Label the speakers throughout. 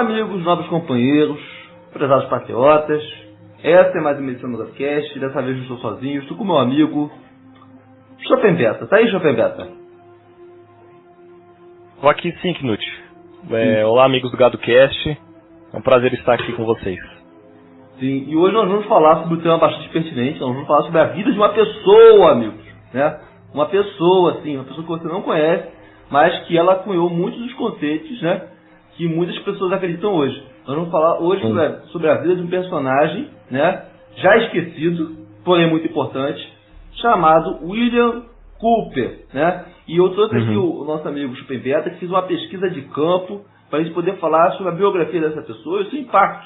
Speaker 1: Olá, amigos, novos companheiros, prezados patriotas. Essa é mais uma edição do GadoCast. Dessa vez não estou sozinho, estou com meu amigo Chopin-Beta. Tá aí, Chopin-Beta?
Speaker 2: Vou aqui sim, Knut. Olá, amigos do GadoCast. É um prazer estar aqui com vocês.
Speaker 1: Sim, e hoje nós vamos falar sobre um tema bastante pertinente. Nós vamos falar sobre a vida de uma pessoa, amigos, né? Uma pessoa, assim, uma pessoa que você não conhece, mas que ela cunhou muitos dos conceitos, né, que muitas pessoas acreditam hoje. Nós vamos falar hoje sobre a vida de um personagem, né, já esquecido, porém muito importante, chamado William Cooper, né? E eu trouxe aqui o nosso amigo Chopin-Beta, que fez uma pesquisa de campo para a gente poder falar sobre a biografia dessa pessoa e o seu impacto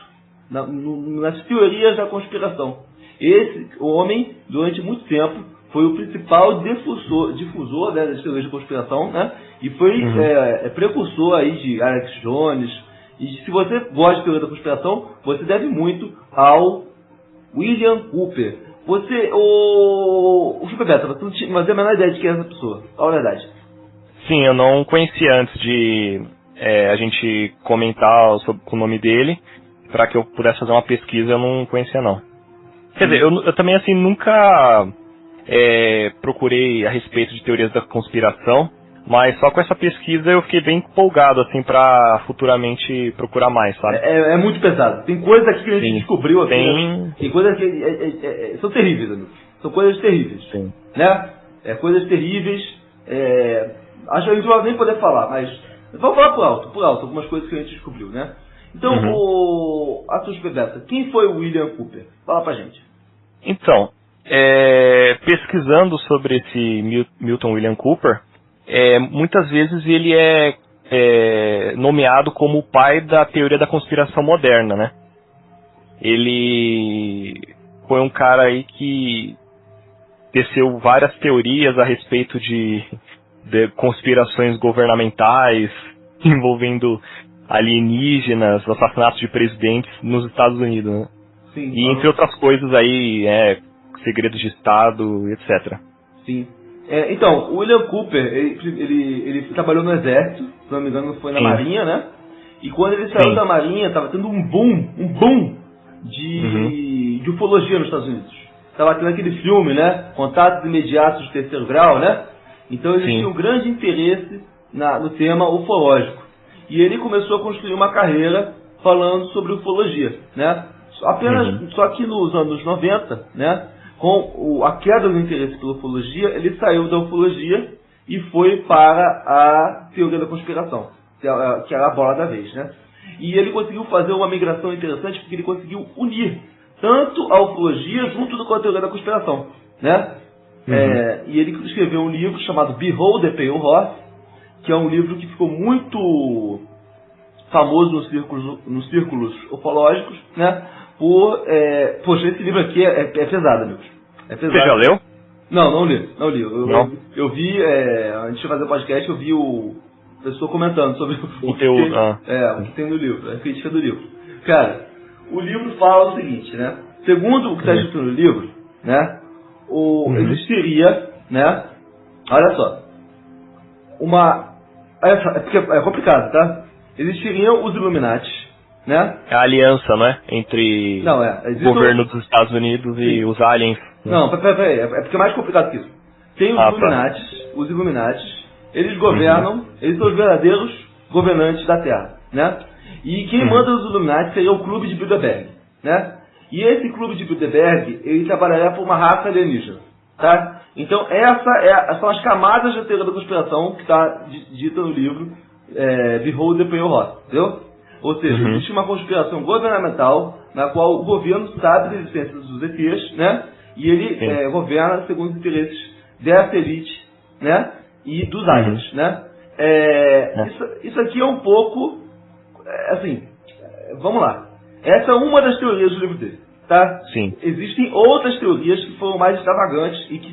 Speaker 1: nas teorias da conspiração. Esse homem, durante muito tempo, foi o principal difusor né, das teorias de conspiração, né? E foi precursor aí de Alex Jones. E se você gosta de teoria da conspiração, você deve muito ao William Cooper. O Chopin-Beta, você não tinha a menor ideia de quem é essa pessoa, fala a verdade.
Speaker 2: Sim, eu não conhecia antes de a gente comentar sobre o nome dele. Para que eu pudesse fazer uma pesquisa, eu não conhecia não. Quer dizer, eu também assim nunca procurei a respeito de teorias da conspiração, mas só com essa pesquisa eu fiquei bem empolgado assim para futuramente procurar mais, sabe?
Speaker 1: É muito pesado. Tem coisas aqui que a gente descobriu aqui, né? Tem coisas que são terríveis, amigo. São coisas terríveis, sim, né? Coisas terríveis. Acho que a gente não vai nem poder falar, mas vamos falar por alto, algumas coisas que a gente descobriu, né? Então, Chopin-Beta, quem foi o William Cooper? Fala pra gente.
Speaker 2: Então, pesquisando sobre esse Milton William Cooper, muitas vezes ele é nomeado como o pai da teoria da conspiração moderna, né? Ele foi um cara aí que teceu várias teorias a respeito de conspirações governamentais envolvendo alienígenas, assassinatos de presidentes nos Estados Unidos, né?
Speaker 1: Sim,
Speaker 2: e entre outras coisas aí, segredos de Estado, etc.
Speaker 1: Sim. Então, o William Cooper, ele trabalhou no exército, se não me engano foi na Marinha, né? E quando ele saiu da Marinha, estava tendo um boom de ufologia nos Estados Unidos. Estava tendo aquele filme, né? Contatos Imediatos de Terceiro Grau, né? Então ele tinha um grande interesse no tema ufológico. E ele começou a construir uma carreira falando sobre ufologia, né? Só que nos anos 90, né, com a queda do interesse pela ufologia, ele saiu da ufologia e foi para a teoria da conspiração, que era a bola da vez, né? E ele conseguiu fazer uma migração interessante porque ele conseguiu unir tanto a ufologia junto com a teoria da conspiração, né? E ele escreveu um livro chamado Behold the Pale Horse, que é um livro que ficou muito famoso nos círculos ufológicos, né? Poxa, esse livro aqui é pesado, amigos. É pesado.
Speaker 2: Você já leu?
Speaker 1: Não li. Eu vi, antes de fazer o podcast, eu vi o pessoa comentando sobre o que tem no livro, a crítica do livro. Cara, o livro fala o seguinte, né? Segundo o que está escrito no livro, né? Existiria, né? Olha só. É complicado, tá? Existiriam os Illuminati, né?
Speaker 2: É a aliança, né? Entre o governo dos Estados Unidos e os aliens.
Speaker 1: Não, peraí. É porque é mais complicado que isso. Tem os Illuminati, eles governam, eles são os verdadeiros governantes da Terra, né? E quem manda os Illuminati seria o Clube de Bilderberg, né? E esse Clube de Bilderberg, ele trabalharia por uma raça alienígena, tá? Então, são as camadas da teoria da conspiração que está dita no livro Behold the Pale Horse, entendeu? Ou seja, existe uma conspiração governamental na qual o governo sabe da existência dos ETs, né? E ele governa segundo os interesses dessa elite, né? E dos aliens, né? Isso aqui é um pouco, vamos lá. Essa é uma das teorias do livro dele, tá?
Speaker 2: Sim.
Speaker 1: Existem outras teorias que foram mais extravagantes e que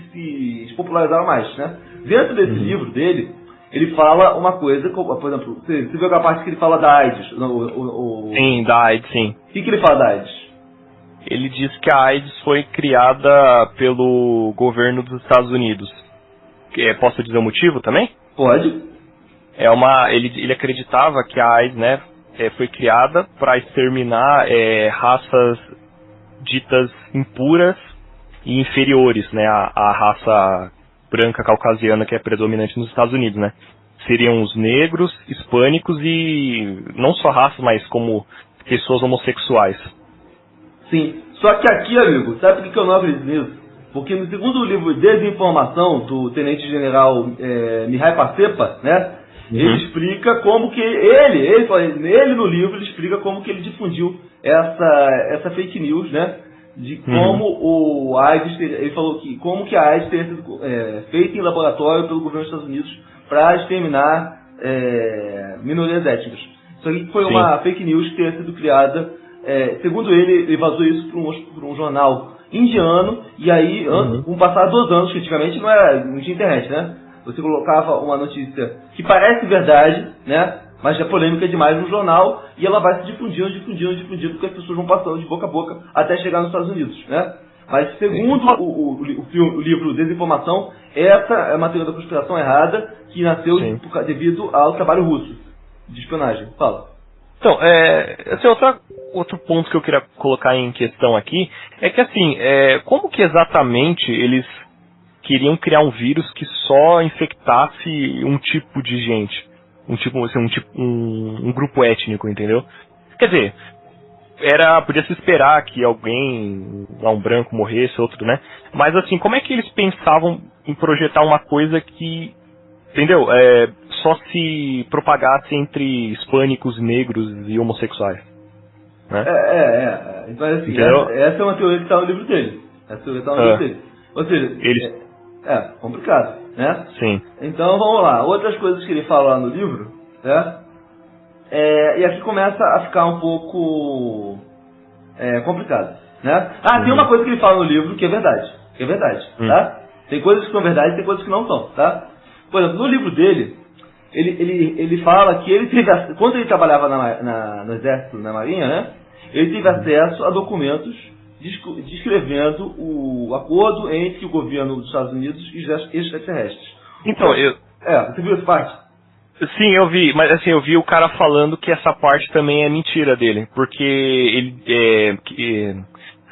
Speaker 1: se popularizaram mais, né? Dentro desse livro dele, ele fala uma coisa, por exemplo, você viu aquela parte que ele fala da AIDS?
Speaker 2: Sim, da AIDS, sim.
Speaker 1: O que ele fala da AIDS?
Speaker 2: Ele diz que a AIDS foi criada pelo governo dos Estados Unidos. Posso dizer o motivo também?
Speaker 1: Pode.
Speaker 2: Ele acreditava que a AIDS, né, foi criada para exterminar raças ditas impuras e inferiores, né, à raça branca caucasiana que é predominante nos Estados Unidos, né? Seriam os negros, hispânicos e não só raças, mas como pessoas homossexuais.
Speaker 1: Sim, só que aqui, amigo, sabe por que eu não acredito nisso? Porque no segundo livro Desinformação, do Tenente-General Mihai Pacepa, né? Ele explica como que ele no livro ele explica como que ele difundiu essa fake news, né? De como o AIDS, ele falou que como que a AIDS teria sido feita em laboratório pelo governo dos Estados Unidos para exterminar minorias étnicas. Isso aqui foi uma fake news que teria sido criada, segundo ele vazou isso para um jornal indiano, e aí, com o passar dos anos, que antigamente não tinha internet, né? Você colocava uma notícia que parece verdade, né? Mas é polêmica demais no jornal, e ela vai se difundindo, porque as pessoas vão passando de boca a boca até chegar nos Estados Unidos, né? Mas segundo o livro Desinformação, essa é uma teoria da conspiração errada que nasceu devido ao trabalho russo de espionagem. Fala.
Speaker 2: Então, esse outro ponto que eu queria colocar em questão aqui é que, assim, como que exatamente eles queriam criar um vírus que só infectasse um tipo de gente? Um grupo étnico, entendeu? Quer dizer, podia se esperar que alguém, um branco morresse, outro, né? Mas assim, como é que eles pensavam em projetar uma coisa que, entendeu? Só se propagasse entre hispânicos, negros e homossexuais, né?
Speaker 1: Então assim, essa é uma teoria que está no livro dele. Ou seja, complicado, né?
Speaker 2: Sim.
Speaker 1: Então vamos lá, outras coisas que ele fala lá no livro, né? E aqui começa a ficar um pouco complicado, né? Tem uma coisa que ele fala no livro que é verdade, tá? Tem coisas que são verdade e tem coisas que não são, tá? Por exemplo, no livro dele, ele fala que ele teve, quando ele trabalhava no exército, na marinha, né? Ele teve acesso a documentos descrevendo o acordo entre o governo dos Estados Unidos e os extraterrestres.
Speaker 2: Então,
Speaker 1: você viu essa parte?
Speaker 2: Sim, eu vi, mas assim, eu vi o cara falando que essa parte também é mentira dele, porque ele,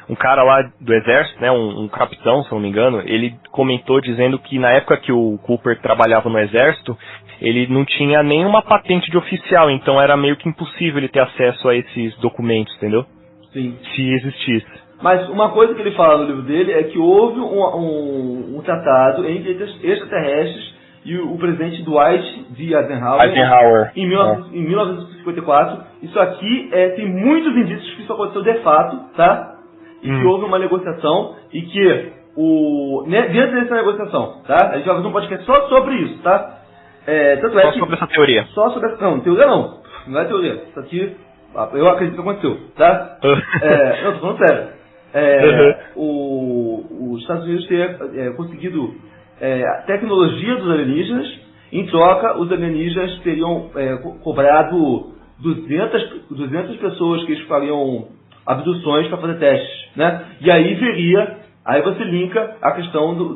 Speaker 2: um cara lá do exército, né, um capitão, se não me engano, ele comentou dizendo que na época que o Cooper trabalhava no exército, ele não tinha nenhuma patente de oficial, então era meio que impossível ele ter acesso a esses documentos, entendeu?
Speaker 1: Sim.
Speaker 2: Se existisse.
Speaker 1: Mas uma coisa que ele fala no livro dele é que houve um tratado entre extraterrestres e o presidente Dwight D. Eisenhower em 1954. Isso aqui tem muitos indícios que isso aconteceu de fato, tá? E que houve uma negociação e que dentro dessa negociação, tá? A gente vai fazer um podcast só sobre isso, tá?
Speaker 2: Só sobre essa teoria.
Speaker 1: Só sobre essa... Não, teoria não é teoria. Isso aqui eu acredito que aconteceu, tá? Não, tô falando sério. Os Estados Unidos ter conseguido a tecnologia dos alienígenas, em troca os alienígenas teriam cobrado 200 pessoas que eles fariam abduções para fazer testes, né? E aí você linka a questão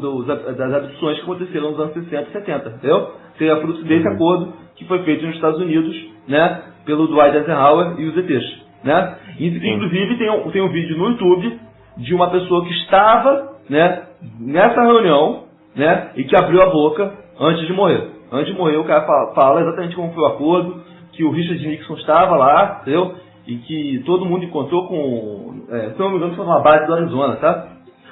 Speaker 1: das abduções que aconteceram nos anos 60 e 70, entendeu? Seria fruto desse acordo que foi feito nos Estados Unidos, né? Pelo Dwight Eisenhower e os ETs, né? Inclusive tem um vídeo no YouTube de uma pessoa que estava, né, nessa reunião, né, e que abriu a boca antes de morrer. Antes de morrer, o cara fala exatamente como foi o acordo, que o Richard Nixon estava lá, entendeu? E que todo mundo encontrou se não me engano, foi numa base do Arizona, tá?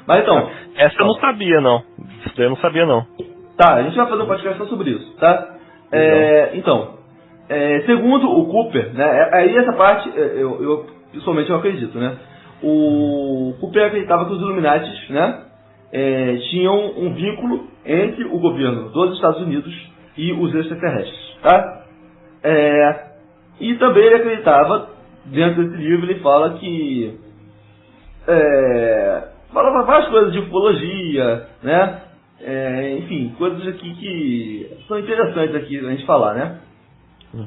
Speaker 1: Mas então...
Speaker 2: Essa eu não sabia, não. Isso daí eu não sabia, não.
Speaker 1: Tá, a gente vai fazer um podcast só sobre isso, tá? Segundo o Cooper, né, aí essa parte, eu pessoalmente eu acredito, né? O Cooper acreditava que os Illuminatis, né, tinham um vínculo entre o governo dos Estados Unidos e os extraterrestres, tá? E também ele acreditava, dentro desse livro ele fala que falava várias coisas de ufologia, né? Enfim, coisas aqui que são interessantes aqui a gente falar, né?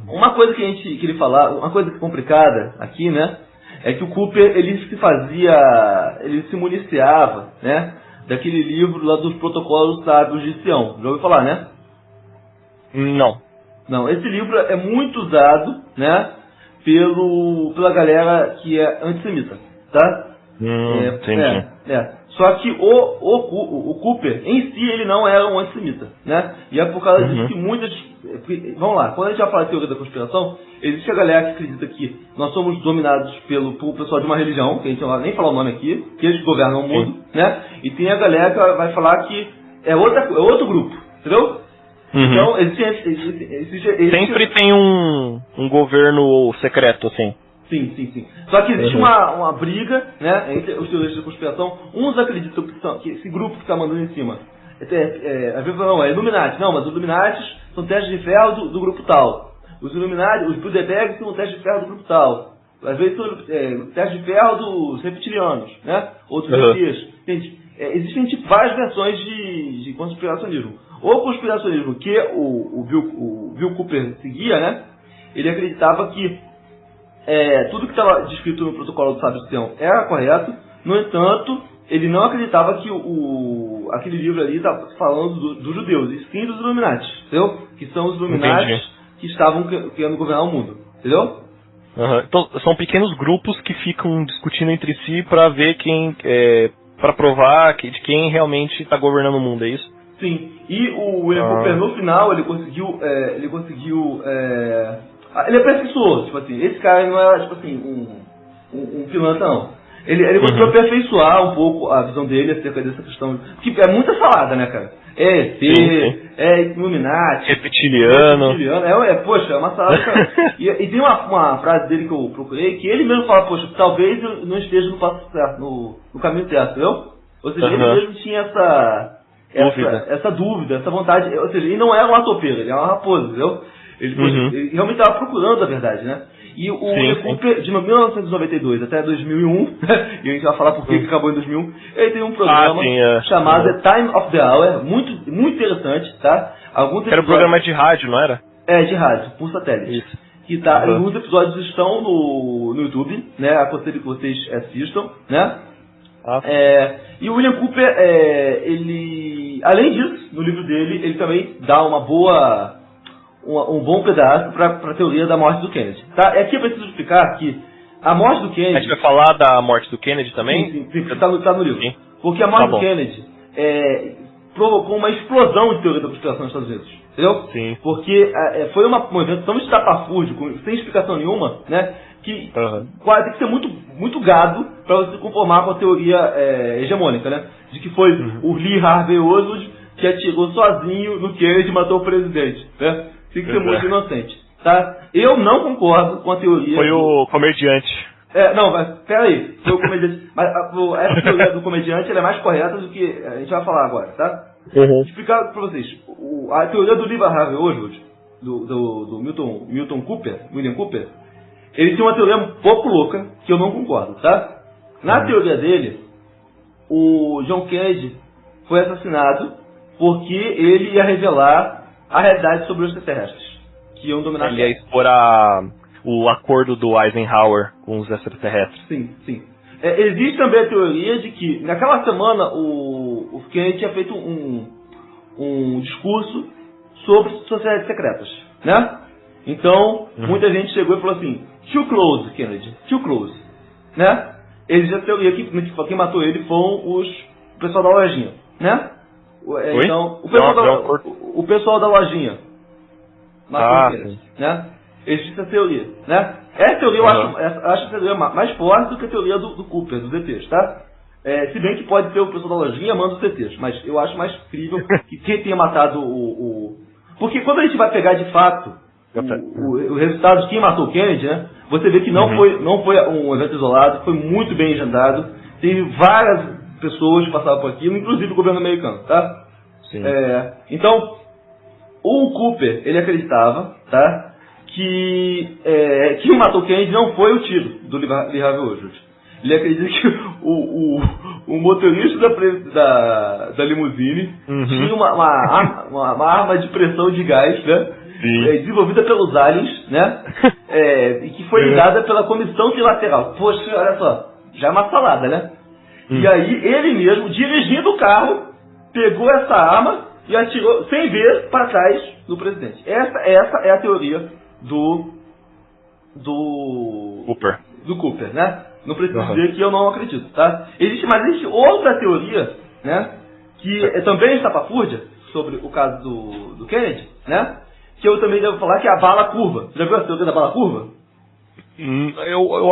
Speaker 1: Uma coisa que ele fala, uma coisa complicada aqui, né? É que o Cooper, ele se municiava, né, daquele livro lá dos Protocolos Sábios de Sião. Já ouviu falar, né?
Speaker 2: Não.
Speaker 1: Não, esse livro é muito usado, né, pela galera que é antissemita, tá?
Speaker 2: Entendi.
Speaker 1: Só que o Cooper, em si, ele não era um antissemita, né? E é por causa disso que muitas... Vamos lá, quando a gente vai falar de teoria da conspiração, existe a galera que acredita que nós somos dominados pelo pessoal de uma religião, que a gente não vai nem falar o nome aqui, que eles governam o mundo, né? E tem a galera que vai falar que é outro grupo, entendeu? Então, existe...
Speaker 2: Sempre tem um governo secreto, assim.
Speaker 1: Sim. Só que existe uma briga, né, entre os teoristas da conspiração. Uns acreditam que esse grupo que está mandando em cima, às vezes não, é Illuminati. Não, mas os Illuminati são testes de ferro do grupo tal. Os Illuminati, os Bilderberg são testes de ferro do grupo tal. Às vezes são testes de ferro dos reptilianos, né, ou dos ETs. Existem várias versões de conspiracionismo. O conspiracionismo que o Bill Cooper seguia, né, ele acreditava que tudo que estava descrito no protocolo do Sábio Sião era correto. No entanto, ele não acreditava que aquele livro ali estava falando dos judeus, e sim dos Illuminati, entendeu? Que são os Illuminati que estavam querendo governar o mundo, entendeu?
Speaker 2: Então, são pequenos grupos que ficam discutindo entre si para ver para provar de quem realmente está governando o mundo, é isso?
Speaker 1: Sim. E o William Cooper, no final, ele conseguiu ele aperfeiçoou, tipo assim, esse cara não era, tipo assim, um pilantra, não. Ele conseguiu aperfeiçoar um pouco a visão dele acerca dessa questão, que é muita salada, né, cara? É Illuminati,
Speaker 2: reptiliano.
Speaker 1: Poxa, é uma salada, cara. E tem uma frase dele que eu procurei, que ele mesmo fala, poxa, talvez eu não esteja no passo certo, no caminho certo, entendeu? Ou seja, ele mesmo tinha essa dúvida, essa vontade, ou seja, ele não era um atopeiro, ele era uma raposa, entendeu? Ele realmente estava procurando a verdade, né? E o Cooper, de 1992 até 2001, e a gente vai falar por que acabou em 2001, ele tem um programa chamado The Time of the Hour, muito, muito interessante, tá?
Speaker 2: Era um programa de rádio, não era?
Speaker 1: De rádio, por satélite. Isso. Que alguns episódios estão no YouTube, né? Aconselho que vocês assistam, né? E o William Cooper, ele, além disso, no livro dele, ele também dá um bom pedaço para a teoria da morte do Kennedy. Tá? Aqui eu preciso explicar que a morte do Kennedy...
Speaker 2: A gente vai falar da morte do Kennedy também?
Speaker 1: Sim, está no livro. Sim. Porque a morte do Kennedy provocou uma explosão de teoria da conspiração nos Estados Unidos. Entendeu? Sim. Porque foi um evento tão estapafúrdio, sem explicação nenhuma, né? Que tem que ser muito, muito gado para você se conformar com a teoria hegemônica, né? De que foi o Lee Harvey Oswald que atirou sozinho no Kennedy e matou o presidente, né? Tem que ser muito inocente, tá? Eu não concordo com a teoria...
Speaker 2: Foi o comediante.
Speaker 1: Mas peraí, foi o comediante. Mas essa teoria do comediante ela é mais correta do que a gente vai falar agora, tá? Vou explicar pra vocês. A teoria do Lee Harvey Oswald, do William Cooper, ele tem uma teoria um pouco louca, que eu não concordo, tá? Na teoria dele, o John Kennedy foi assassinado porque ele ia revelar a realidade sobre os extraterrestres, que iam dominar a Terra.
Speaker 2: Ele ia expor o acordo do Eisenhower com os extraterrestres.
Speaker 1: Sim. Existe também a teoria de que, naquela semana, o Kennedy tinha feito um discurso sobre sociedades secretas, né? Então, muita gente chegou e falou assim, too close, Kennedy, too close, né? Existe a teoria que quem matou ele foram o pessoal da lojinha, né? Então, o pessoal da lojinha matou ele, né? Existe essa teoria, né? Essa teoria eu acho essa teoria mais forte do que a teoria do Cooper, dos ETs, tá? Se bem que pode ter o pessoal da lojinha manda os ETs, mas eu acho mais crível que quem tenha matado Porque quando a gente vai pegar de fato o resultado de quem matou o Kennedy, né? Você vê que não foi um evento isolado, foi muito bem agendado, teve várias pessoas que passaram por aquilo, inclusive o governo americano, tá? Sim. Então, o Cooper, ele acreditava, tá? Que quem matou Kennedy não foi o tiro do Lee Harvey Oswald. Ele acredita que o motorista da limusine tinha uma arma de pressão de gás, né? Desenvolvida pelos aliens, né? E que foi dada pela comissão trilateral. Poxa, olha só, já é uma salada, né? E aí ele mesmo, dirigindo o carro, pegou essa arma e atirou sem ver para trás do presidente. Essa é a teoria do do
Speaker 2: Cooper,
Speaker 1: né? Não preciso dizer que eu não acredito, tá? Mas existe outra teoria, né? Que também está estapafúrdia sobre o caso do Kennedy, né? Que eu também devo falar que é a bala curva. Já viu a teoria da bala curva?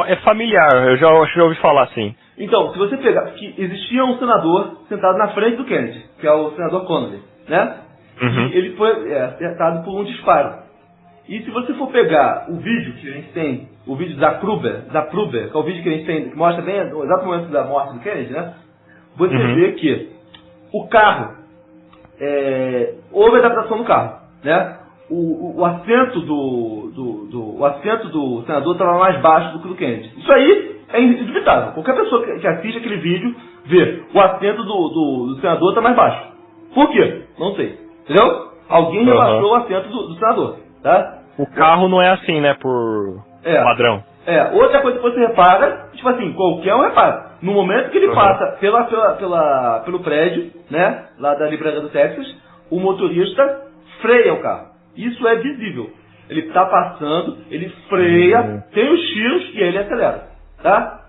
Speaker 2: É familiar, eu já ouvi falar assim.
Speaker 1: Então, se você pegar, que existia um senador sentado na frente do Kennedy, que é o senador Connolly, né? E ele foi acertado por um disparo. E se você for pegar o vídeo que a gente tem, o vídeo da Pruber, que é o vídeo que a gente tem, que mostra bem o exato momento da morte do Kennedy, né? Você vê que o carro, houve adaptação do carro, né? O assento o assento do senador estava mais baixo do que o do Kennedy. Isso aí é indubitável. Qualquer pessoa que assiste aquele vídeo vê o assento do senador está mais baixo. Por quê? Não sei. Entendeu? Alguém rebaixou o assento do senador. Tá?
Speaker 2: O carro não é assim, né? Por padrão.
Speaker 1: Outra coisa que você repara, tipo assim, qualquer um repara. No momento que ele passa pelo prédio, né? Lá da livraria do Texas, o motorista freia o carro. Isso é visível. Ele está passando, ele freia, tem os tiros e aí ele acelera. Tá?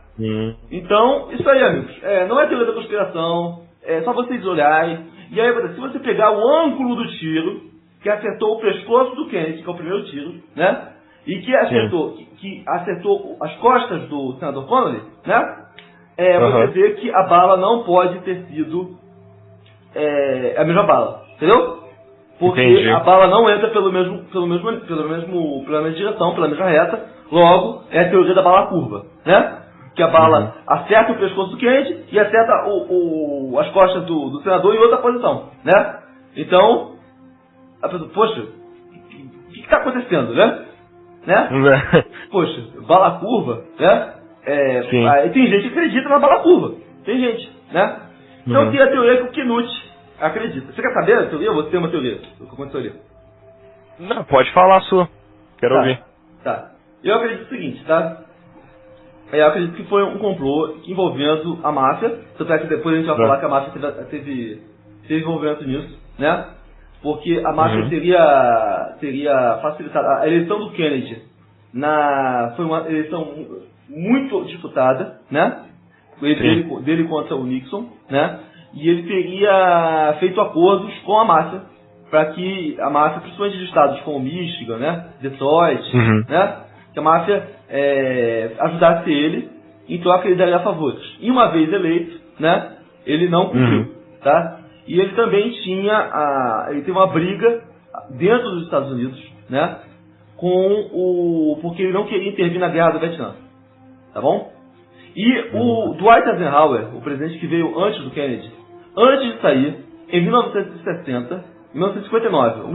Speaker 1: Então, isso aí, amigos. Não é teoria da conspiração, é só vocês olharem. E aí, se você pegar o ângulo do tiro, que acertou o pescoço do Kennedy, que é o primeiro tiro, né? E que acertou as costas do senador Connolly, né? Você vê que a bala não pode ter sido a mesma bala, entendeu? Porque a bala não entra pela mesma direção, pela mesma reta, logo é a teoria da bala curva, né? Que a bala acerta o pescoço do Kennedy e acerta as costas do senador em outra posição, né? Então, a pessoa, poxa, o que está acontecendo, né? Poxa, bala curva, né? Aí tem gente que acredita na bala curva, tem gente, né? Então tem a teoria que o Knut acredita. Você quer saber a teoria ou você tem uma teoria?
Speaker 2: Não, pode falar a sua, quero ouvir.
Speaker 1: Tá, eu acredito o seguinte, tá? Eu acredito que foi um complô envolvendo a máfia, tanto é que depois a gente vai falar que a máfia teve envolvimento nisso, né? Porque a máfia teria facilitado. A eleição do Kennedy foi uma eleição muito disputada, né? Dele contra o Nixon, né? E ele teria feito acordos com a máfia, para que a máfia, principalmente de estados como Michigan, né? Detroit, né? Que a máfia ajudasse ele, em troca ele daria favores. E uma vez eleito, né? Ele não cumpriu, tá? E ele também ele teve uma briga dentro dos Estados Unidos, né? Porque ele não queria intervir na guerra do Vietnã, tá bom? E o Dwight Eisenhower, o presidente que veio antes do Kennedy, antes de sair, em 1959, a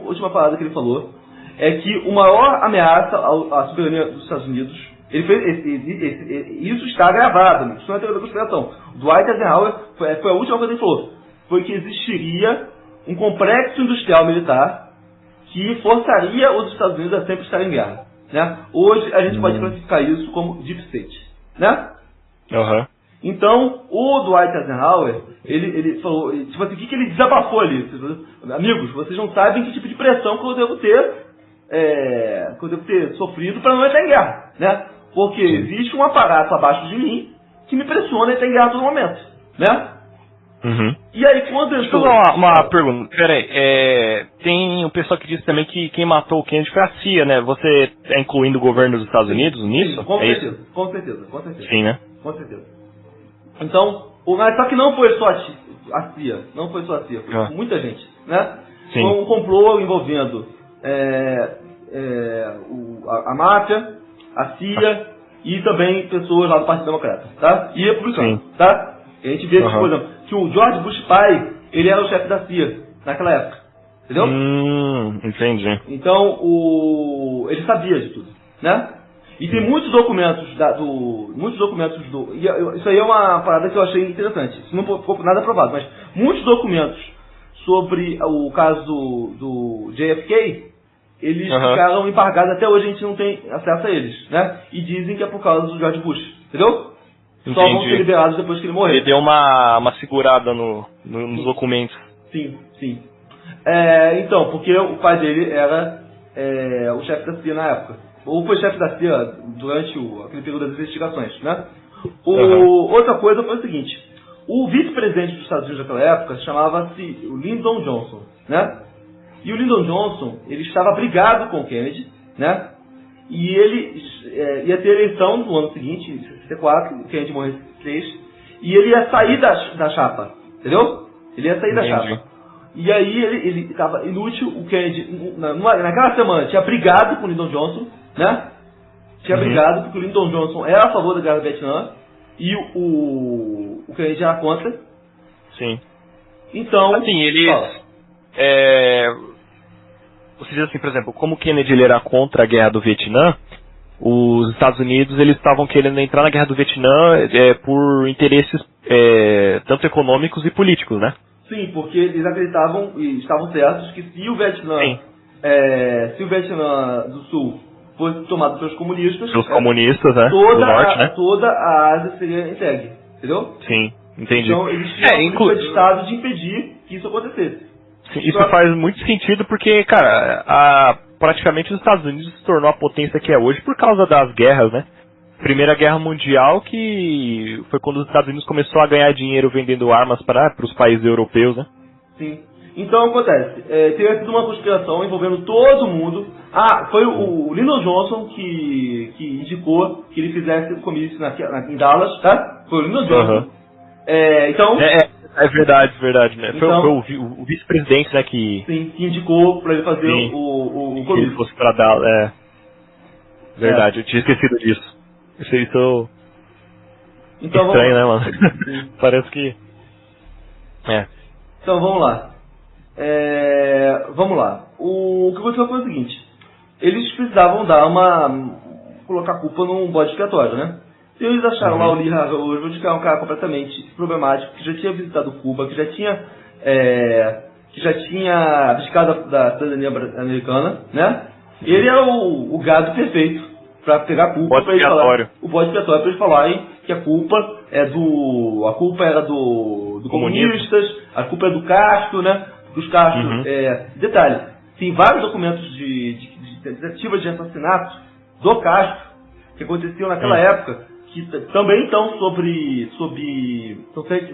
Speaker 1: última parada que ele falou é que o maior ameaça à soberania dos Estados Unidos, isso está gravado, isso não é teoria da conspiração. O Dwight Eisenhower foi a última coisa que ele falou, foi que existiria um complexo industrial militar que forçaria os Estados Unidos a sempre estar em guerra, né? Hoje a gente pode classificar isso como Deep State, né? Então, o Dwight Eisenhower, ele falou, tipo assim, o que ele desabafou ali? Amigos, vocês não sabem que tipo de pressão que eu devo ter sofrido para não entrar em guerra, né? Porque existe um aparato abaixo de mim que me pressiona a entrar em guerra a todo momento, né? E aí, quando eu estou...
Speaker 2: Deixa eu fazer uma pergunta. Peraí, tem o pessoal que disse também que quem matou o Kennedy foi a CIA, né? Você está incluindo o governo dos Estados Unidos nisso?
Speaker 1: Sim, com certeza.
Speaker 2: Sim, né?
Speaker 1: Com certeza. Então, só que não foi só a CIA, foi muita gente, né?
Speaker 2: Sim.
Speaker 1: Foi um complô envolvendo a máfia, a CIA e também pessoas lá do Partido Democrata, tá? E republicano, tá? E a gente vê, por exemplo, que o George Bush pai, ele era o chefe da CIA naquela época, entendeu?
Speaker 2: Entendi.
Speaker 1: Então, ele sabia de tudo, né? E tem muitos documentos isso aí é uma parada que eu achei interessante. Isso não ficou nada provado, mas muitos documentos sobre o caso do JFK, eles ficaram embargados, até hoje a gente não tem acesso a eles, né? E dizem que é por causa do George Bush, entendeu?
Speaker 2: Entendi.
Speaker 1: Só vão ser liberados depois que ele morrer.
Speaker 2: Ele deu uma segurada nos documentos.
Speaker 1: Sim. Então, porque o pai dele era o chefe da CIA na época. ou foi chefe da CIA durante aquele período das investigações, né? Outra coisa foi o seguinte, o vice-presidente dos Estados Unidos naquela época chamava-se Lyndon Johnson, né? E o Lyndon Johnson, ele estava brigado com o Kennedy, né? E ele ia ter eleição no ano seguinte, em 64, o Kennedy morreu em 63, e ele ia sair da chapa, entendeu? Ele ia sair da chapa. E aí ele estava inútil, o Kennedy, naquela semana, tinha brigado com o Lyndon Johnson, né? Tinha brigado porque o Lyndon Johnson era a favor da guerra do Vietnã e o Kennedy era contra.
Speaker 2: Sim.
Speaker 1: Então,
Speaker 2: assim, eles... Você diz assim, por exemplo, como o Kennedy ele era contra a guerra do Vietnã, os Estados Unidos eles estavam querendo entrar na guerra do Vietnã por interesses tanto econômicos e políticos, né?
Speaker 1: Sim, porque eles acreditavam e estavam certos que se o Vietnã do Sul fosse tomado pelos comunistas...
Speaker 2: Pelos comunistas, né? Do Norte, né?
Speaker 1: Toda a Ásia seria entregue, entendeu?
Speaker 2: Sim, entendi.
Speaker 1: Então eles tinham uma política de Estado de impedir que isso acontecesse.
Speaker 2: Sim, isso faz muito sentido porque, cara, praticamente os Estados Unidos se tornou a potência que é hoje por causa das guerras, né? Primeira Guerra Mundial, que foi quando os Estados Unidos começou a ganhar dinheiro vendendo armas para os países europeus, né?
Speaker 1: Sim. Então acontece, teria sido uma conspiração envolvendo todo mundo. Foi o Lyndon Johnson que indicou que ele fizesse o comício em Dallas, tá? Foi o Lyndon Johnson. Então...
Speaker 2: É verdade, né?
Speaker 1: Então,
Speaker 2: foi o vice-presidente, né, que...
Speaker 1: Sim, que indicou pra ele fazer o comício.
Speaker 2: Que ele fosse pra Dallas, Verdade, eu tinha esquecido disso. Isso
Speaker 1: então,
Speaker 2: estranho, né, mano? Parece que...
Speaker 1: Então, vamos lá. O que aconteceu foi o seguinte. Eles precisavam colocar a culpa num bode expiatório, né? E eles acharam lá o Lee Harvey Oswald, que é um cara completamente problemático, que já tinha visitado Cuba, que já tinha abdicado da cidadania americana, né? Ele é o gado perfeito para pegar a culpa para eles falarem. O bode expiatório para eles falarem que a culpa era do comunistas, a culpa é do Castro, né? Porque os Castro, detalhe, tem vários documentos de tentativas de assassinato do Castro que aconteciam naquela época, que também estão sobre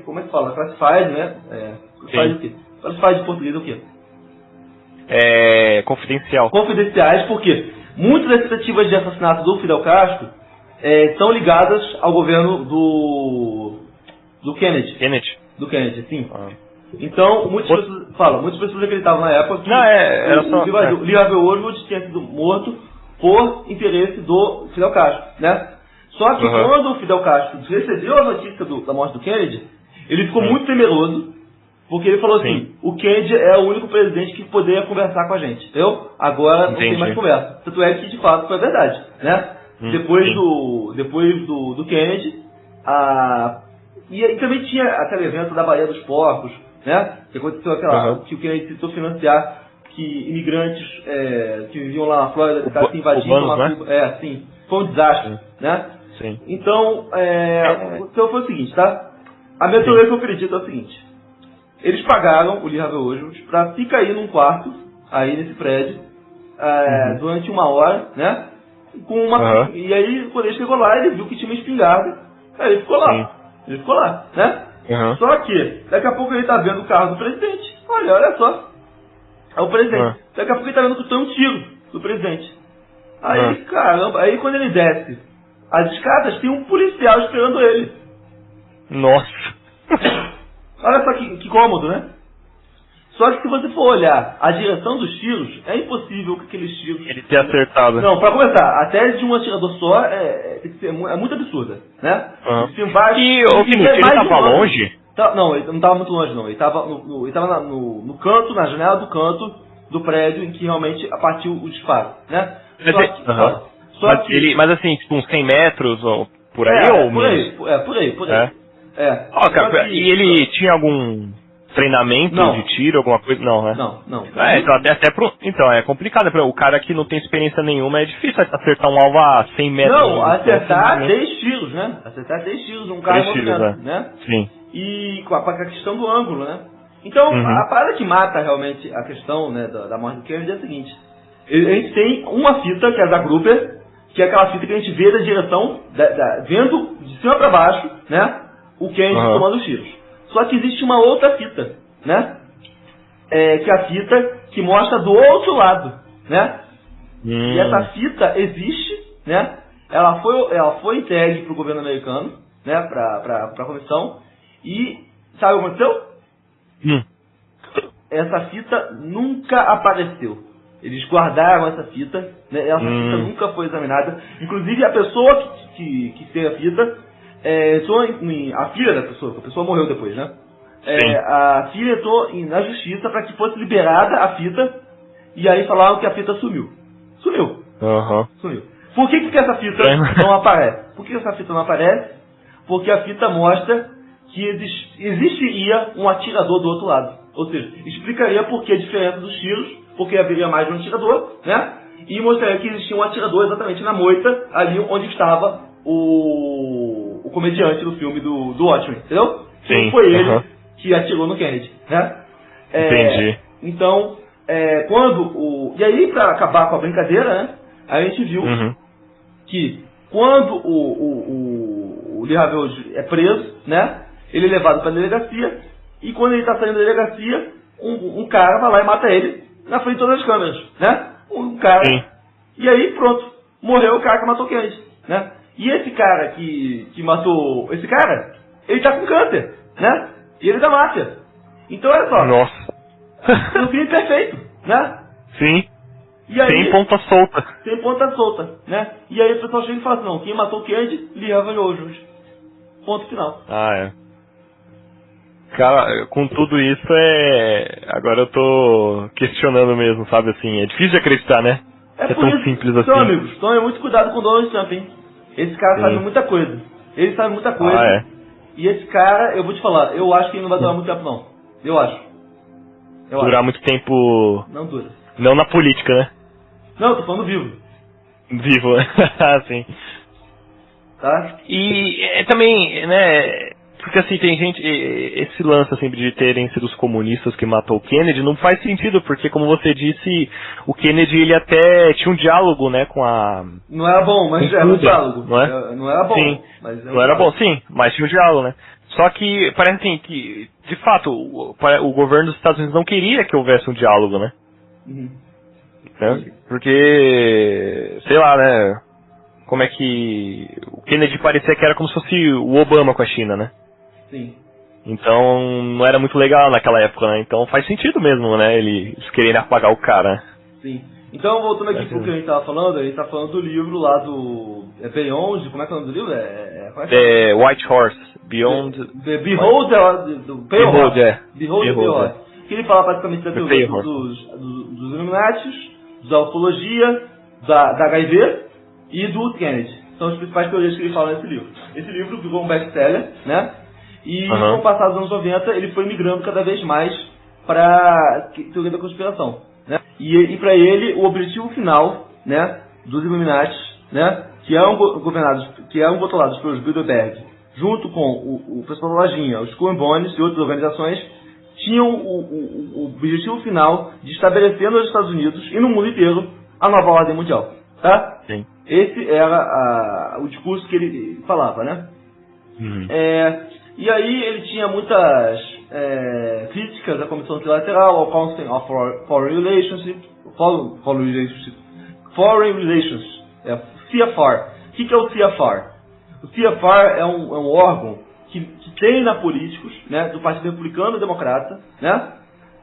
Speaker 1: como é que fala? Classified, né? Classified o quê? Classified em português é o quê?
Speaker 2: Confidencial.
Speaker 1: Confidenciais, porque muitas das tentativas de assassinato do Fidel Castro estão ligadas ao governo do Kennedy. Do Kennedy, sim. Então, muitas pessoas acreditavam na época que o Lee Harvey Oswald tinha sido morto por interesse do Fidel Castro, né? Só que quando o Fidel Castro recebeu a notícia da morte do Kennedy, ele ficou muito temeroso, porque ele falou assim, o Kennedy é o único presidente que poderia conversar com a gente, entendeu? Agora não tem mais conversa. Tanto é que, de fato, foi a verdade, né? Depois do Kennedy, e também tinha aquele evento da Baía dos Porcos, né? Que aconteceu que o Kennedy tentou financiar que imigrantes que viviam lá na Flórida ficassem invadindo uma Cuba. Sim. Foi um desastre, né?
Speaker 2: Sim.
Speaker 1: Então, então foi o seguinte, tá? A minha teoria que eu acredito é o seguinte. Eles pagaram o Lee Harvey Oswald pra ficar aí num quarto, aí nesse prédio, durante 1 hora, né? E aí, quando ele chegou lá, ele viu que tinha uma espingarda, aí ele ficou lá. Ele ficou lá, né? Só que, daqui a pouco ele tá vendo o carro do presidente. Olha só. É o presidente. Daqui a pouco ele tá vendo que tem um tiro do presidente. Aí, caramba, aí quando ele desce as escadas, tem um policial esperando ele.
Speaker 2: Nossa.
Speaker 1: Olha só que cômodo, né? Só que se você for olhar a direção dos tiros, é impossível que aqueles tiros...
Speaker 2: Ele tenha acertado.
Speaker 1: Não, pra começar, a tese de um atirador só é muito absurda, né?
Speaker 2: Ele tava longe?
Speaker 1: Não, ele não estava muito longe, não. Ele estava no canto, na janela do canto do prédio em que realmente partiu o disparo, né?
Speaker 2: Mas assim, tipo uns 100 metros ou por aí ou menos?
Speaker 1: Por aí.
Speaker 2: E ele tinha algum treinamento de tiro, alguma coisa? Não, né?
Speaker 1: Não.
Speaker 2: Então, é complicado. O cara que não tem experiência nenhuma, é difícil acertar um alvo a 100 metros.
Speaker 1: Não, acertar 10 tiros, né? Acertar 10 tiros num cara movimento, né?
Speaker 2: Sim.
Speaker 1: E com a questão do ângulo, né? Então, a parada que mata realmente a questão, né, da morte do Kennedy é a seguinte. A gente tem uma fita, que é da Gruber, que é aquela fita que a gente vê da direção, vendo de cima para baixo, né, o Kennedy tomando os tiros. Só que existe uma outra fita, né, que é a fita que mostra do outro lado, né, e essa fita existe, né, ela foi entregue para o governo americano, né, para a comissão, e sabe o que aconteceu? Essa fita nunca apareceu. Eles guardaram essa fita, né? Essa fita nunca foi examinada. Inclusive a pessoa que tem a fita, a filha da pessoa, que a pessoa morreu depois, né? A filha entrou na justiça para que fosse liberada a fita, e aí falaram que a fita sumiu. Sumiu. Por que essa fita não aparece? Por que essa fita não aparece? Porque a fita mostra que existiria um atirador do outro lado. Ou seja, explicaria por que a diferença dos tiros, porque haveria mais de um atirador, né? E mostraria que existia um atirador exatamente na moita, ali onde estava o comediante do filme do Watchmen, entendeu? Sim. Foi ele que atirou no Kennedy, né?
Speaker 2: Entendi.
Speaker 1: Então, e aí, para acabar com a brincadeira, né? A gente viu que quando o Lee Harvey é preso, né? Ele é levado para a delegacia, e quando ele está saindo da delegacia, um cara vai lá e mata ele na frente de todas as câmeras, né? Um cara. Sim. E aí, pronto. Morreu o cara que matou o Kennedy, né? E esse cara que matou esse cara, ele tá com câncer, né? E ele é da máfia. Então, olha só.
Speaker 2: Nossa.
Speaker 1: Um crime perfeito, né?
Speaker 2: Sim.
Speaker 1: E aí,
Speaker 2: sem ponta solta.
Speaker 1: Sem ponta solta, né? E aí o pessoal chega e fala assim, não, quem matou o Kennedy, Lee Harvey Oswald. Ponto final.
Speaker 2: Cara, com tudo isso agora eu tô questionando mesmo, sabe, assim, é difícil de acreditar, né? É tão simples assim.
Speaker 1: Então, amigos, tome muito cuidado com o Donald Trump, hein? Esse cara sabe muita coisa. Ele sabe muita coisa. E esse cara, eu vou te falar, eu acho que ele não vai durar muito tempo, não. Eu acho.
Speaker 2: Durar muito tempo...
Speaker 1: Não dura.
Speaker 2: Não na política, né?
Speaker 1: Não, eu tô falando vivo.
Speaker 2: Vivo, sim.
Speaker 1: Tá?
Speaker 2: E também, né... Porque assim, tem gente, esse lance assim de terem sido os comunistas que matou o Kennedy não faz sentido, porque como você disse, o Kennedy ele até tinha um diálogo, né, com a...
Speaker 1: Não era bom, mas era um diálogo.
Speaker 2: Não é?
Speaker 1: Não era bom.
Speaker 2: Sim,
Speaker 1: mas
Speaker 2: não era bom, sim, mas tinha um diálogo, né. Só que parece assim que, de fato, o governo dos Estados Unidos não queria que houvesse um diálogo, né. Né? Porque, sei lá, né, como é que o Kennedy parecia que era como se fosse o Obama com a China, né.
Speaker 1: Sim.
Speaker 2: Então não era muito legal naquela época, né? Então faz sentido mesmo, né? Eles quererem apagar o cara.
Speaker 1: Sim. Então, voltando aqui pro que a gente tava falando, a gente tá falando do livro lá do... Beyond, como é que é o nome do livro?
Speaker 2: White Horse, Beyond...
Speaker 1: Behold, do
Speaker 2: Behold,
Speaker 1: Behold. Que ele fala praticamente da teoria dos Illuminati, da ufologia, da HIV e do Kennedy. São as principais teorias que ele fala nesse livro. Esse livro virou um best-seller, né? E com o passar dos anos 90, ele foi migrando cada vez mais para teoria da conspiração, né? E para ele, o objetivo final, né, dos Illuminati, né, que eram controlados pelos Bilderberg, junto com o pessoal da Lojinha, os Coen Bones e outras organizações, tinham o objetivo final de estabelecer nos Estados Unidos e no mundo inteiro a nova ordem mundial, tá?
Speaker 2: Sim.
Speaker 1: Esse era o discurso que ele falava, né? E aí ele tinha muitas críticas à Comissão Trilateral, ao Council of Foreign Relations, CFR. O que é o CFR? O CFR é um órgão que treina políticos, né, do Partido Republicano e Democrata, né,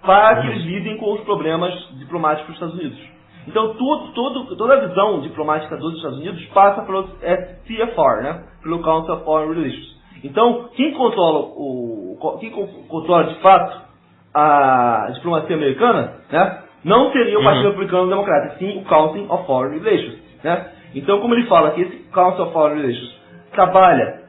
Speaker 1: para que eles lidem com os problemas diplomáticos dos Estados Unidos. Então toda a visão diplomática dos Estados Unidos passa pelo CFR, né, pelo Council of Foreign Relations. Então, quem controla de fato a diplomacia americana, né, não seria o Partido Republicano e Democrata, sim o Council of Foreign Relations, né? Então, como ele fala que esse Council of Foreign Relations trabalha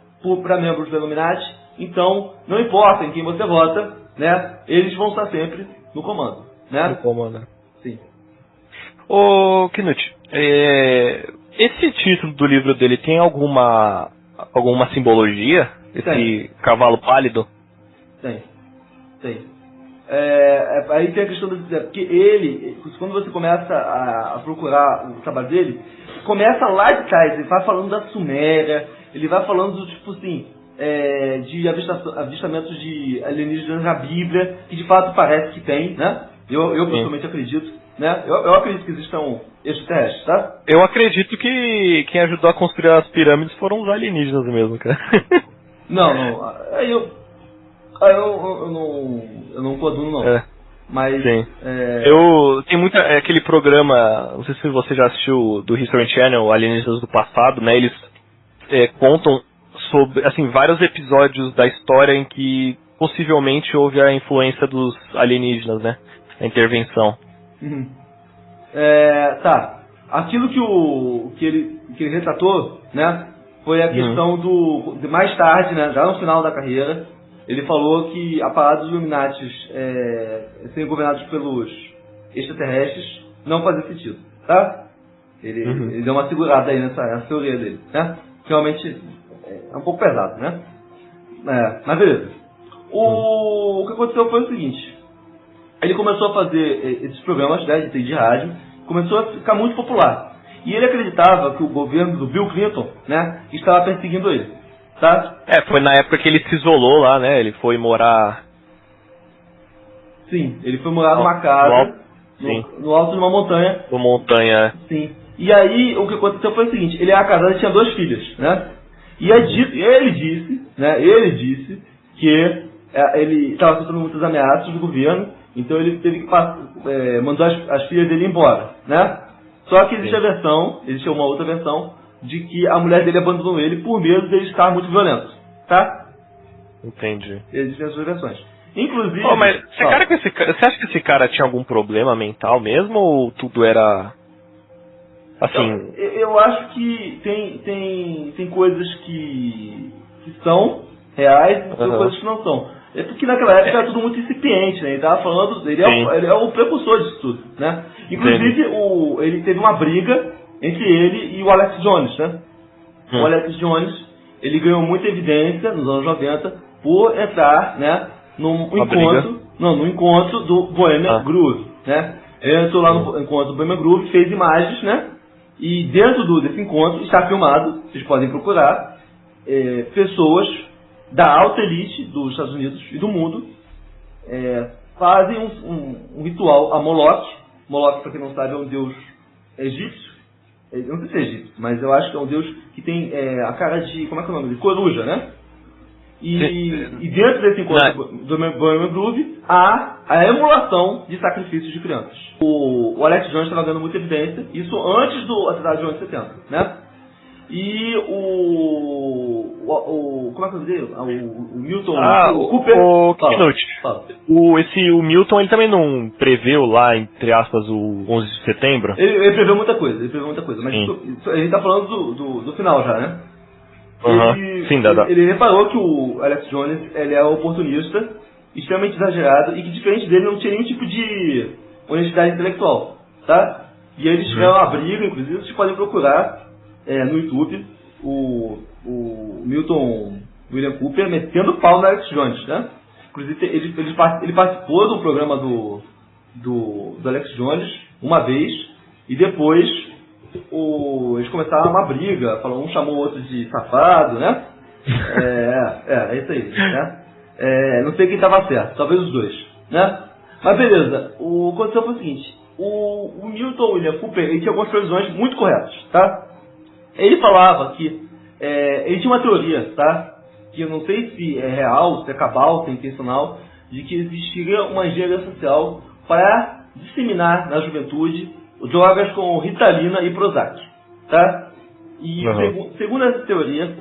Speaker 1: para membros do Illuminati, então não importa em quem você vota, né, eles vão estar sempre no comando, né?
Speaker 2: No comando.
Speaker 1: Sim.
Speaker 2: Ô, Knut, esse título do livro dele tem alguma simbologia? Esse cavalo pálido?
Speaker 1: Tem. Aí tem a questão porque ele, quando você começa a procurar o trabalho dele, começa lá de trás, ele vai falando da Suméria, ele vai falando tipo assim, de avistamentos de alienígenas na Bíblia, que de fato parece que tem, né? Eu pessoalmente acredito, né? Eu acredito que existam extraterrestres, tá?
Speaker 2: Eu acredito que quem ajudou a construir as pirâmides foram os alienígenas mesmo, cara.
Speaker 1: Não. Eu não coaduno, não. Mas
Speaker 2: sim. Tem muita aquele programa, não sei se você já assistiu, do History Channel, Alienígenas do Passado, né? Eles contam sobre, assim, vários episódios da história em que possivelmente houve a influência dos alienígenas, né? A intervenção.
Speaker 1: Uhum. Tá. Aquilo que ele retratou, né? Foi a questão de mais tarde, né? Já no final da carreira, ele falou que a parada dos Illuminatis serem governados pelos extraterrestres não fazia sentido, tá? Ele deu uma segurada aí nessa teoria dele, né? Realmente é um pouco pesado, né? Mas beleza. O que aconteceu foi o seguinte. Ele começou a fazer esses programas, né, de rádio, começou a ficar muito popular. E ele acreditava que o governo do Bill Clinton, né, estava perseguindo ele, tá?
Speaker 2: Foi na época que ele se isolou lá, né? Ele foi morar...
Speaker 1: Sim, ele foi morar numa casa no alto de uma montanha.
Speaker 2: Uma montanha,
Speaker 1: Sim. E aí, o que aconteceu foi o seguinte, ele era casado e tinha 2 filhas, né? E ele disse que ele estava sofrendo muitas ameaças do governo, então ele teve que mandar as filhas dele embora, né? Só que existe uma outra versão, de que a mulher dele abandonou ele por medo dele estar muito violento, tá?
Speaker 2: Entendi.
Speaker 1: Existem as duas versões. Inclusive...
Speaker 2: mas você acha que esse cara tinha algum problema mental mesmo, ou tudo era... assim...
Speaker 1: Então, eu acho que tem coisas que são reais e tem coisas que não são. É porque naquela época era tudo muito incipiente, né? Ele tava falando... Ele é o precursor disso tudo, né? Inclusive, ele teve uma briga entre ele e o Alex Jones, né? O Alex Jones, ele ganhou muita evidência nos anos 90 por entrar, né, no encontro do Bohemian Groove, né? Ele entrou lá no encontro do Bohemian Groove, fez imagens, né? E dentro desse encontro está filmado, vocês podem procurar, pessoas da alta elite dos Estados Unidos e do mundo fazem um ritual a Moloch. Moloch, para quem não sabe, é um deus egípcio. Eu não sei se é egípcio, mas eu acho que é um deus que tem a cara de... como é que é o nome dele? Coruja, né? E dentro desse encontro do Bohemian Groove há a emulação de sacrifícios de crianças. O Alex Jones estava dando muita evidência, isso antes do atentado de 11 de setembro, né? E como é que eu dele? O Milton...
Speaker 2: o Cooper... O Milton, ele também não preveu lá, entre aspas, o 11 de setembro?
Speaker 1: Ele preveu muita coisa, mas a gente tá falando do final já, né? Ele reparou que o Alex Jones, ele é oportunista, extremamente exagerado, e que diferente dele não tinha nenhum tipo de honestidade intelectual, tá? E eles tiveram uma briga, inclusive, vocês podem procurar no YouTube o Milton William Cooper metendo pau no Alex Jones, né? Inclusive ele participou do programa do Alex Jones uma vez, e depois eles começaram uma briga, um chamou o outro de safado, né? É isso aí, né? Não sei quem estava certo, talvez os dois, né? Mas beleza, o que aconteceu foi o seguinte, o Milton William Cooper, ele tinha algumas previsões muito corretas, tá? Ele falava que ele tinha uma teoria, tá? Que eu não sei se é real, se é cabal, se é intencional, de que existiria uma engenharia social para disseminar na juventude drogas com Ritalina e Prozac, tá? E segundo essa teoria,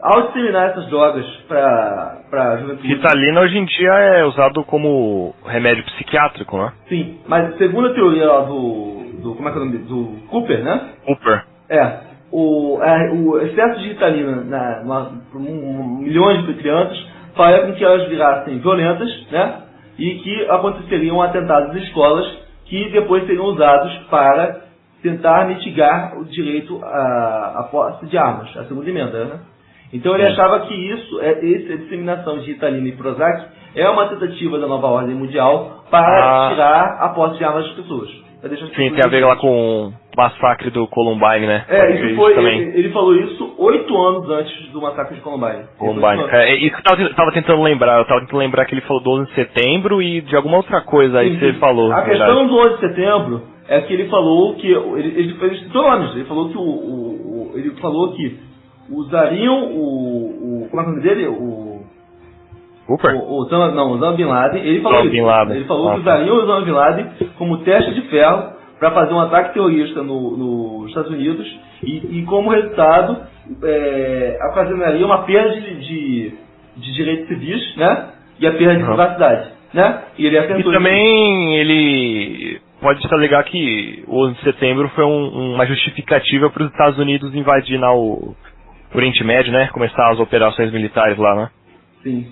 Speaker 1: ao disseminar essas drogas para a juventude...
Speaker 2: Ritalina hoje em dia é usado como remédio psiquiátrico, né?
Speaker 1: Sim, mas segundo a teoria lá como é que é o nome dele? Do Cooper, né?
Speaker 2: Cooper.
Speaker 1: O excesso de Ritalina por milhões de crianças faria com que elas virassem violentas, né? E que aconteceriam atentados em escolas que depois seriam usados para tentar mitigar o direito à posse de armas, a segunda emenda, né? Então ele achava que essa disseminação de Ritalina e Prozac é uma tentativa da nova ordem mundial para tirar a posse de armas das pessoas.
Speaker 2: Sim, tem a ver lá com o massacre do Columbine, né?
Speaker 1: Isso foi, ele falou isso 8 anos antes do massacre de Columbine.
Speaker 2: Isso que eu tava tentando lembrar. Eu tava tentando lembrar que ele falou do 11 de setembro e de alguma outra coisa aí que você falou.
Speaker 1: A questão do 11 de setembro é que ele falou que... Ele citou nomes. Ele falou que ele falou que usariam como é o nome dele?
Speaker 2: Cooper?
Speaker 1: Osama Bin Laden. Ele falou isso. Ele falou que usariam o Osama Bin Laden como teste de ferro para fazer um ataque terrorista nos Estados Unidos e como resultado, ocasionaria uma perda de direitos civis, né? E a perda de privacidade, né? E ele atentou.
Speaker 2: E também ele pode se alegar que o 11 de setembro foi uma justificativa para os Estados Unidos invadir o Oriente Médio, né? Começar as operações militares lá, né?
Speaker 1: Sim.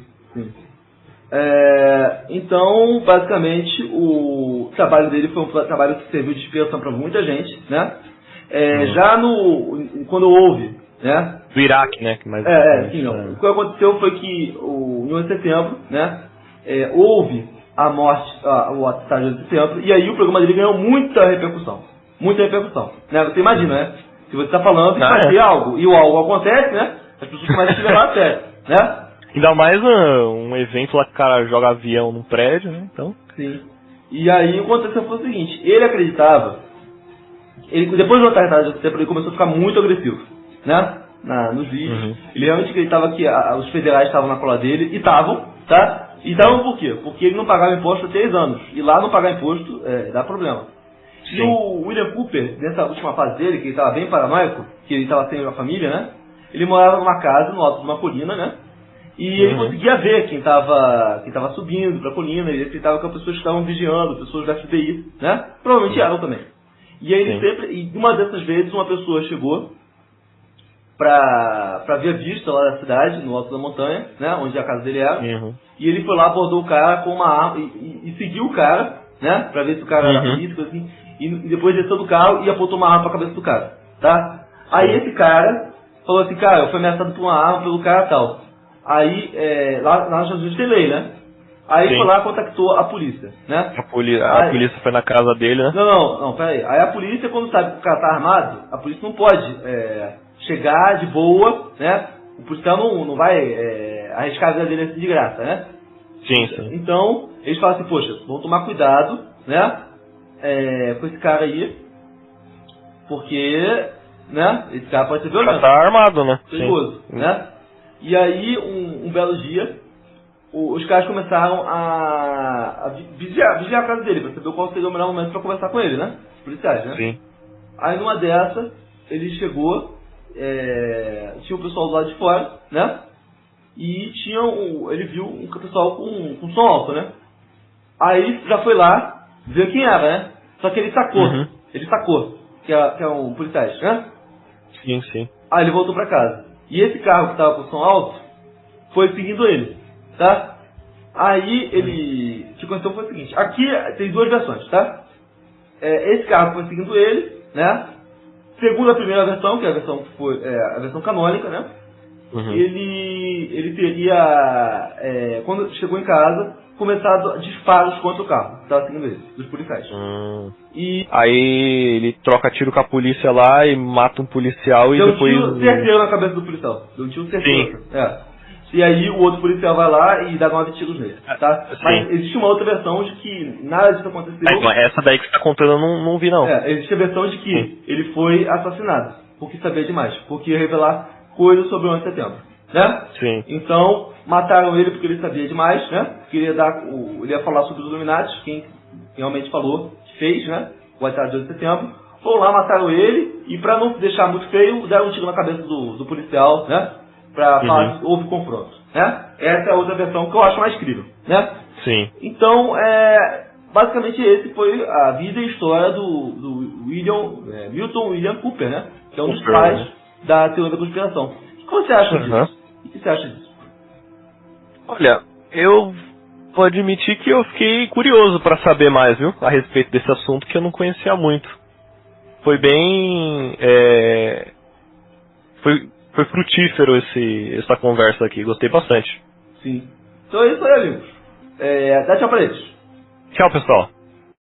Speaker 1: Então, basicamente, o trabalho dele foi um trabalho que serviu de inspiração para muita gente, né? Já quando houve, né?
Speaker 2: Do Iraque, né?
Speaker 1: O que aconteceu foi que em 11 de setembro, né? Houve a morte, o atentado de 11 de setembro, e aí o programa dele ganhou muita repercussão, né? Você imagina, né? Se você está falando que fazer algo e o algo acontece, né? As pessoas começam a te levar a sério, né?
Speaker 2: Ainda mais um evento lá que o cara joga avião num prédio, né? Então.
Speaker 1: Sim. E aí o que aconteceu foi o seguinte, ele acreditava, depois do atentado de setembro ele começou a ficar muito agressivo, né? Nos vídeos. Ele realmente acreditava que os federais estavam na cola dele, e estavam, tá? E estavam por quê? Porque ele não pagava imposto há 3 anos. E lá não pagar imposto dá problema. Sim. E o William Cooper, nessa última fase dele, que ele estava bem paranoico, que ele estava sem a família, né? Ele morava numa casa no alto de uma colina, né? E ele conseguia ver quem estava subindo para a colina, ele acreditava que as pessoas estavam vigiando, pessoas da FBI, né? Provavelmente eram também. E aí e uma dessas vezes uma pessoa chegou para ver a vista lá da cidade, no alto da montanha, né? Onde a casa dele era. E ele foi lá, abordou o cara com uma arma e seguiu o cara, né? Para ver se o cara era político, assim. E depois desceu do carro e apontou uma arma para a cabeça do cara, tá? Aí esse cara falou assim, cara, eu fui ameaçado por uma arma pelo cara tal. Aí, lá nos Estados Unidos tem lei, né? Aí foi lá e contactou a polícia, né?
Speaker 2: A polícia foi na casa dele, né?
Speaker 1: Não, peraí. Aí a polícia, quando sabe que o cara tá armado, a polícia não pode chegar de boa, né? O policial não vai arriscar a vida dele assim de graça, né?
Speaker 2: Sim.
Speaker 1: Então, eles falam assim, poxa, vamos tomar cuidado, né? Com esse cara aí, porque, né? Esse cara pode ser violento.
Speaker 2: Tá armado, né?
Speaker 1: Perigoso, né? E aí, um belo dia, os caras começaram a vigiar a casa dele, pra saber qual seria o melhor momento pra conversar com ele, né? Os policiais, né?
Speaker 2: Sim.
Speaker 1: Aí numa dessa, ele chegou, tinha o pessoal do lado de fora, né? E ele viu um pessoal com som alto, né? Aí já foi lá, ver quem era, né? Só que ele sacou, que é um policial, né?
Speaker 2: Sim.
Speaker 1: Aí ele voltou pra casa. E esse carro que tava com som alto foi seguindo ele, tá? Aí o que aconteceu foi o seguinte, aqui tem 2 versões, tá? Esse carro foi seguindo ele, né? Segundo a primeira versão, que é a versão que foi a versão canônica, né? Ele teria, quando chegou em casa, começado disparos contra o carro que estava seguindo ele, dos policiais.
Speaker 2: E aí ele troca tiro com a polícia lá e mata um policial e depois...
Speaker 1: Deu um tiro certeiro na cabeça do policial. Deu um tiro certeiro. E aí o outro policial vai lá e dá 9 tiros nele, tá? Mas existe uma outra versão de que nada disso aconteceu.
Speaker 2: Mas essa daí que você tá contando eu não vi não.
Speaker 1: Existe a versão de que ele foi assassinado, porque sabia demais, porque ia revelar coisas sobre o 11 de setembro, né?
Speaker 2: Sim.
Speaker 1: Então, mataram ele porque ele sabia demais, né? Porque ele ia falar sobre os Illuminati, quem realmente falou, fez, né? O atentado de 11 de setembro. Foram lá, mataram ele, e pra não deixar muito feio, deram um tiro na cabeça do policial, né? Pra falar que houve confronto, né? Essa é a outra versão que eu acho mais crível, né?
Speaker 2: Sim.
Speaker 1: Então, basicamente esse foi a vida e história do Milton William Cooper, né? Que é um dos pais da teoria da conspiração. O que você acha disso? O que você acha disso?
Speaker 2: Olha, eu vou admitir que eu fiquei curioso para saber mais, viu? A respeito desse assunto que eu não conhecia muito. Foi bem... foi frutífero essa conversa aqui, gostei bastante.
Speaker 1: Sim. Então é isso aí, amigos. Dá tchau pra eles.
Speaker 2: Tchau, pessoal.